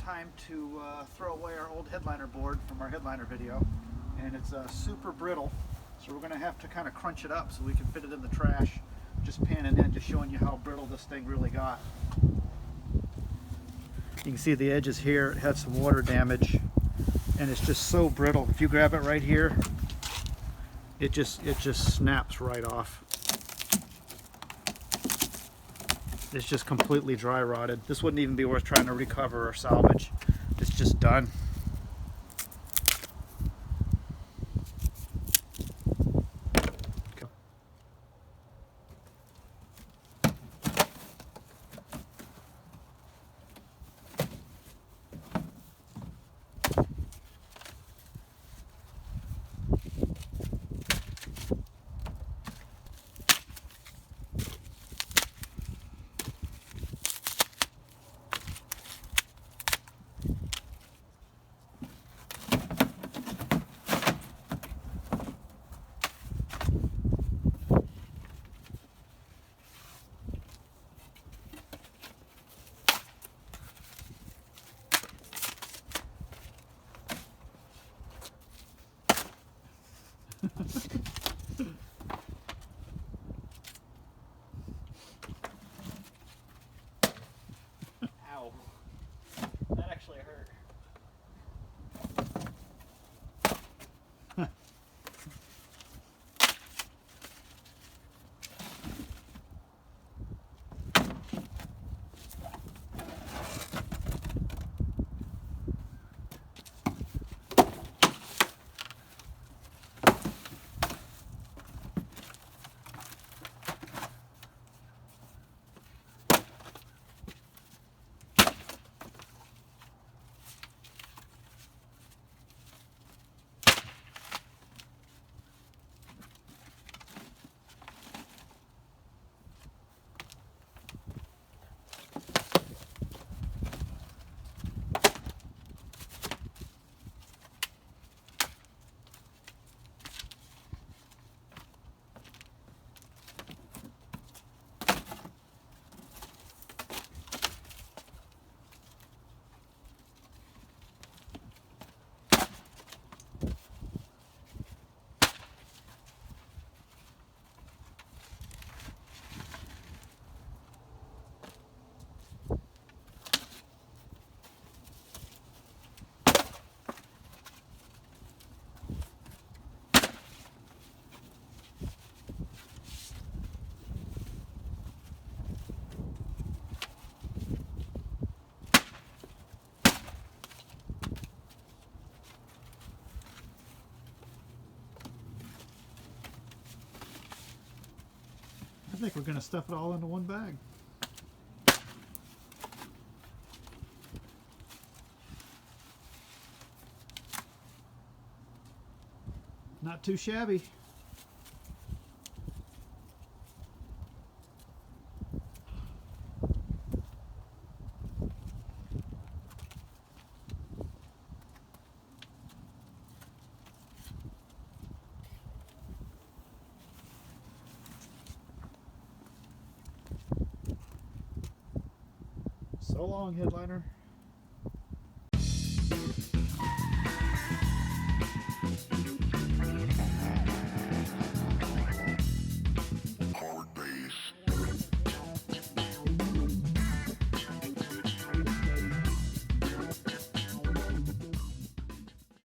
time to throw away our old headliner board from our headliner video, and it's super brittle, so we're going to have to kind of crunch it up so we can fit it in the trash. Just panning in, just showing you how brittle this thing really got. You can see the edges here, it had some water damage, and it's just so brittle. If you grab it right here, it just snaps right off. It's just completely dry rotted. This wouldn't even be worth trying to recover or salvage. It's just done. Ow. That actually hurt. I think we're going to stuff it all into one bag. Not too shabby. So long, headliner.